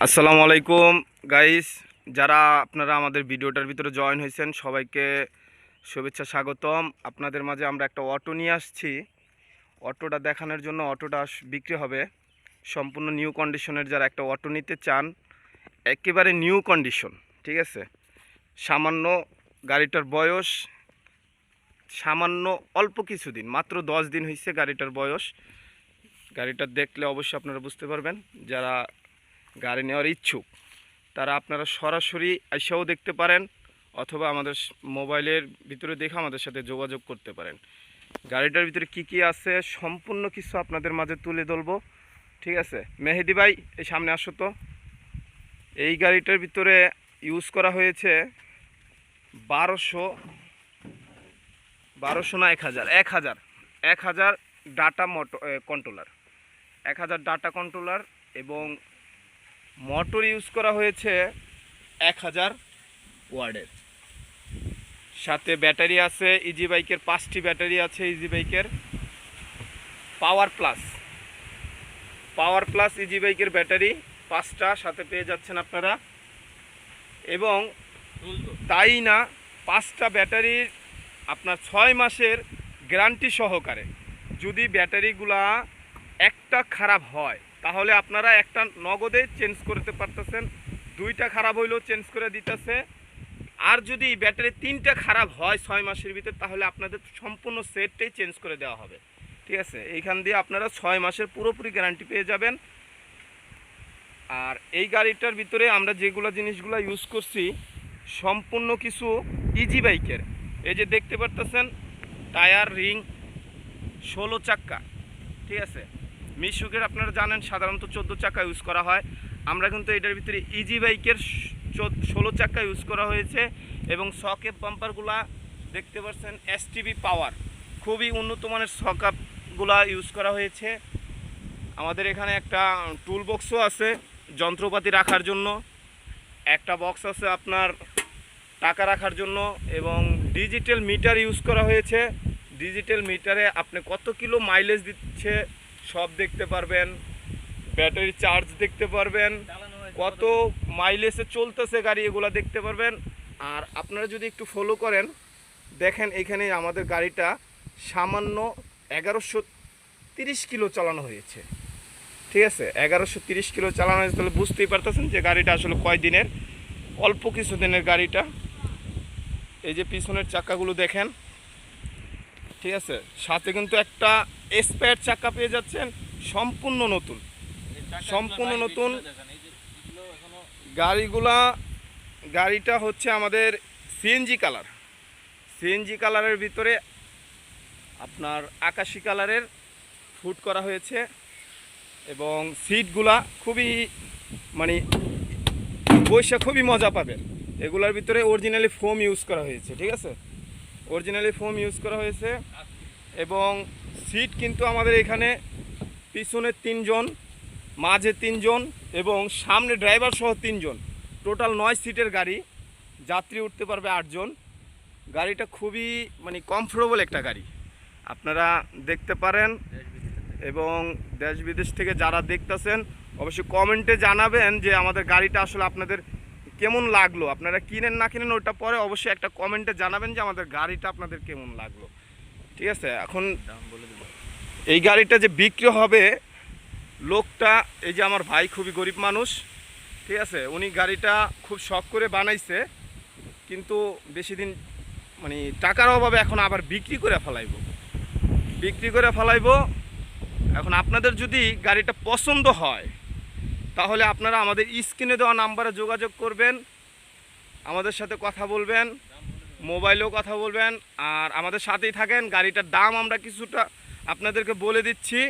আসসালামু আলাইকুম গাইস, যারা আপনারা আমাদের ভিডিওটার ভিতরে জয়েন হয়েছেন সবাইকে শুভেচ্ছা স্বাগতম। আপনাদের মাঝে আমরা একটা অটো নিয়ে আসছি। অটোটা দেখানোর জন্য অটোটা বিক্রি হবে সম্পূর্ণ নিউ কন্ডিশনের। যারা একটা অটো নিতে চান, একেবারে নিউ কন্ডিশন, ঠিক আছে। সামান্য গাড়িটার বয়স সামান্য অল্প কিছুদিন, মাত্র 10 দিন হয়েছে গাড়িটার বয়স। গাড়িটা দেখলে অবশ্যই আপনারা বুঝতে পারবেন। যারা গাড়ি নেওয়ার ইচ্ছুক তারা আপনারা সরাসরি এসেও দেখতে পারেন, অথবা আমাদের মোবাইলের ভিতরে দেখে আমাদের সাথে যোগাযোগ করতে পারেন। গাড়িটার ভিতরে কি কি আছে সম্পূর্ণ কিছু আপনাদের মাঝে তুলে ধরবো, ঠিক আছে। মেহেদি ভাই, এই সামনে আসো তো। এই গাড়িটার ভিতরে ইউজ করা হয়েছে 1200 না 1000 ডাটা কন্ট্রোলার, 1000 ডাটা কন্ট্রোলার, এবং মোটর ইউজ করা হয়েছে 1000 ওয়ার্ডের। সাথে ব্যাটারি আছে ইজি বাইকের, 5টি ব্যাটারি আছে ইজি বাইকের। পাওয়ার প্লাস ইজি বাইকের ব্যাটারি 5টা সাথে পেয়ে যাচ্ছেন আপনারা। এবং তাই না, 5টা ব্যাটারির আপনার 6 মাসের গ্যারান্টি সহকারে। যদি ব্যাটারিগুলা একটা খারাপ হয় তাহলে আপনারা একটা নগদে চেঞ্জ করতে পারতেছেন, 2টা খারাপ হইলেও চেঞ্জ করে দিতেছে। আর যদি ব্যাটারি 3টা খারাপ হয় 6 মাসের ভিতরে, তাহলে আপনাদের সম্পূর্ণ সেটটাই চেঞ্জ করে দেওয়া হবে, ঠিক আছে। এইখান দিয়ে আপনারা 6 মাসের পুরোপুরি গ্যারান্টি পেয়ে যাবেন। আর এই গাড়িটার ভিতরে আমরা যেগুলো জিনিসগুলো ইউজ করছি সম্পূর্ণ কিছু ইজি বাইকের। এই যে দেখতে পারতেছেন, টায়ার রিং 16 চাক্কা, ঠিক আছে। মিশুকের আপনারা জানেন সাধারণত 14 চাক্কা ইউজ করা হয়। আমরা কিন্তু এটার ভিতরে ইজি বাইকের 16 চাক্কা ইউজ করা হয়েছে। এবং সকেপ বাম্পারগুলা দেখতে পাচ্ছেন এসটিবি পাওয়ার, খুবই উন্নত মানের সকাপগুলা ইউজ করা হয়েছে। আমাদের এখানে একটা টুল বক্সও আছে যন্ত্রপাতি রাখার জন্য, একটা বক্স আছে আপনার টাকা রাখার জন্য, এবং ডিজিটাল মিটার ইউজ করা হয়েছে। ডিজিটাল মিটারে আপনি কত কিলো মাইলেজ দিচ্ছে সব দেখতে পারবেন, ব্যাটারি চার্জ দেখতে পারবেন, কত মাইলেজে চলতেছে গাড়ি, এগুলো দেখতে পারবেন। আর আপনারা যদি একটু ফলো করেন, দেখেন এখানে আমাদের গাড়িটা সামান্য 1130 কিলো চালানো হয়েছে, ঠিক আছে। 1130 কিলো চালানো হয়েছে, তাহলে বুঝতেই পারতেছেন যে গাড়িটা আসলে কয় দিনের, অল্প কিছু দিনের গাড়িটা। এই যে পিছনের চাকাগুলো দেখেন, ঠিক আছে। সাথে কিন্তু একটা স্পেয়ার চাকা পেয়ে যাচ্ছেন, সম্পূর্ণ নতুন। গাড়িটা হচ্ছে আমাদের সিএনজি কালারের ভিতরে আপনার আকাশি কালারের ফুট করা হয়েছে। এবং সিটগুলা খুবই মানে বৈশা খুবই মজা পাবেন। এগুলোর ভিতরে অরিজিনালি ফোম ইউজ করা হয়েছে, ঠিক আছে। এবং সিট কিন্তু আমাদের এখানে পিছনে 3 জন, মাঝে 3 জন, এবং সামনে ড্রাইভার সহ 3 জন, টোটাল 9 সিটের গাড়ি। যাত্রী উঠতে পারবে 8 জন। গাড়িটা খুবই মানে কমফোর্টেবল একটা গাড়ি, আপনারা দেখতে পারেন। এবং দেশ বিদেশ থেকে যারা দেখতেছেন অবশ্যই কমেন্টে জানাবেন যে আমাদের গাড়িটা আসলে আপনাদের কেমন লাগলো। আপনারা কিনেন না কিনেন ওটা পরে অবশ্যই একটা কমেন্টে জানাবেন যে আমাদের গাড়িটা আপনাদের কেমন লাগলো, ঠিক আছে। এখন এই গাড়িটা যে বিক্রি হবে, লোকটা এই যে আমার ভাই খুবই গরিব মানুষ, ঠিক আছে। উনি গাড়িটা খুব শখ করে বানাইছে, কিন্তু বেশি দিন মানে টাকার অভাবে এখন আবার বিক্রি করে ফেলাইব। এখন আপনাদের যদি গাড়িটা পছন্দ হয় তাহলে আপনারা আমাদের স্ক্রিনে দেওয়া নাম্বারে যোগাযোগ করবেন, আমাদের সাথে কথা বলবেন, মোবাইলেও কথা বলবেন, আর আমাদের সাথেই থাকেন। গাড়িটার দাম আমরা কিছুটা আপনাদেরকে বলে দিচ্ছি,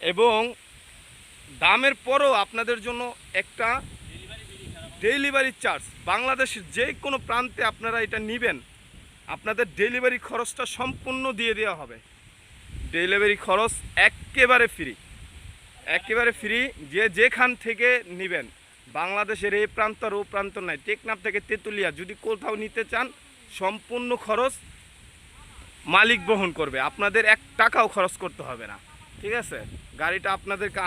এবং দামের পরও আপনাদের জন্য একটা ডেলিভারি চার্জ, বাংলাদেশের যে কোনো প্রান্তে আপনারা এটা নেবেন, আপনাদের ডেলিভারি খরচটা সম্পূর্ণ দিয়ে দেওয়া হবে। ডেলিভারি খরচ একেবারে ফ্রি, যে যেখান থেকে নেবেন। বাংলাদেশের এই প্রান্ত আর ও প্রান্ত নাই, টেকনাফ থেকে তেঁতুলিয়া যদি কোথাও নিতে চান সম্পূর্ণ খরচ মালিক বহন করবে, আপনাদের 1 টাকাও খরচ করতে হবে না, ঠিক আছে। গাড়িটা আপনাদেরকে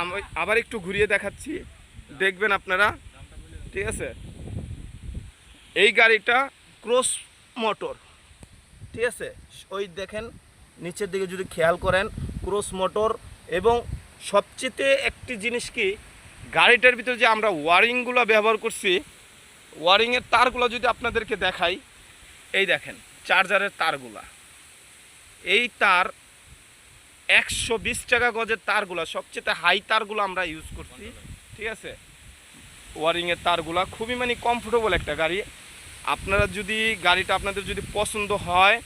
আবার একটু ঘুরিয়ে দেখাচ্ছি। দেখবেন আপনারা, ঠিক আছে। এই গাড়িটা ক্রস মোটর, ঠিক আছে। ওই দেখেন নিচের দিকে যদি খেয়াল করেন ক্রস মোটর। এবং সবচেয়ে একটি জিনিস কি, গাড়িটার ভিতরে যে আমরা ওয়ারিংগুলো ব্যবহার করছি, ওয়ারিংয়ের তারগুলো যদি আপনাদেরকে দেখাই, এই দেখেন চার্জারের তারগুলা, এই তার 120 টাকা গজের তারগুলা, সবচেয়ে হাই তারগুলো আমরা ইউজ করছি, ঠিক আছে। ওয়ারিংয়ের তারগুলা খুবই মানে কমফোর্টেবল একটা গাড়ি। আপনারা যদি গাড়িটা আপনাদের যদি পছন্দ হয়,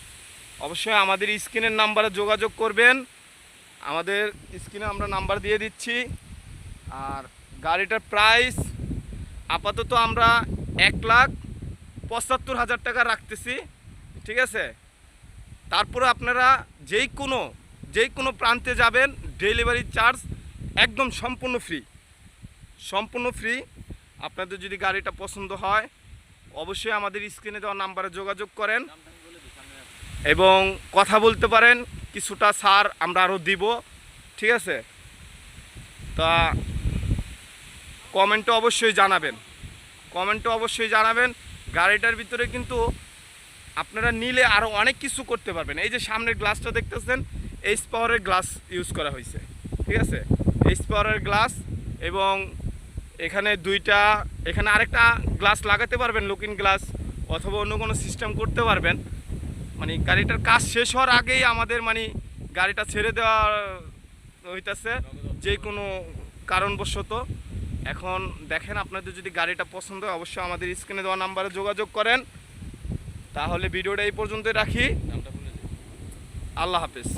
অবশ্যই আমাদের স্ক্রিনের নাম্বারে যোগাযোগ করবেন। আমাদের স্ক্রিনে আমরা নাম্বার দিয়ে দিচ্ছি। আর গাড়িটার প্রাইস আপাতত আমরা 1,75,000 টাকা রাখতেছি, ঠিক আছে। তারপরে আপনারা যেই কোনো প্রান্তে যাবেন, ডেলিভারি চার্জ একদম সম্পূর্ণ ফ্রি। আপনাদের যদি গাড়িটা পছন্দ হয় অবশ্যই আমাদের স্ক্রিনে দেওয়া নাম্বারে যোগাযোগ করেন এবং কথা বলতে পারেন, কিছুটা ছাড় আমরা আরও দিব, ঠিক আছে। তা কমেন্টে অবশ্যই জানাবেন। গাড়িটার ভিতরে কিন্তু আপনারা নিলে আরও অনেক কিছু করতে পারবেন। এই যে সামনের গ্লাসটা দেখতেছেন, এইচ পাওয়ারের গ্লাস ইউজ করা হয়েছে, ঠিক আছে। এইচ পাওয়ারের গ্লাস, এবং এখানে আরেকটা গ্লাস লাগাতে পারবেন, লুকিং গ্লাস, অথবা অন্য কোনো সিস্টেম করতে পারবেন। মানে গাড়িটার কাজ শেষ হওয়ার আগেই আমাদের মানে গাড়িটা ছেড়ে দেওয়া হইতেছে যে কোনো কারণবশত। এখন দেখেন, আপনাদের যদি গাড়িটা পছন্দ হয় অবশ্যই আমাদের স্ক্রিনে দেওয়া নাম্বারে যোগাযোগ করেন। তাহলে ভিডিওটা এই পর্যন্তই রাখি। আল্লাহ হাফেজ।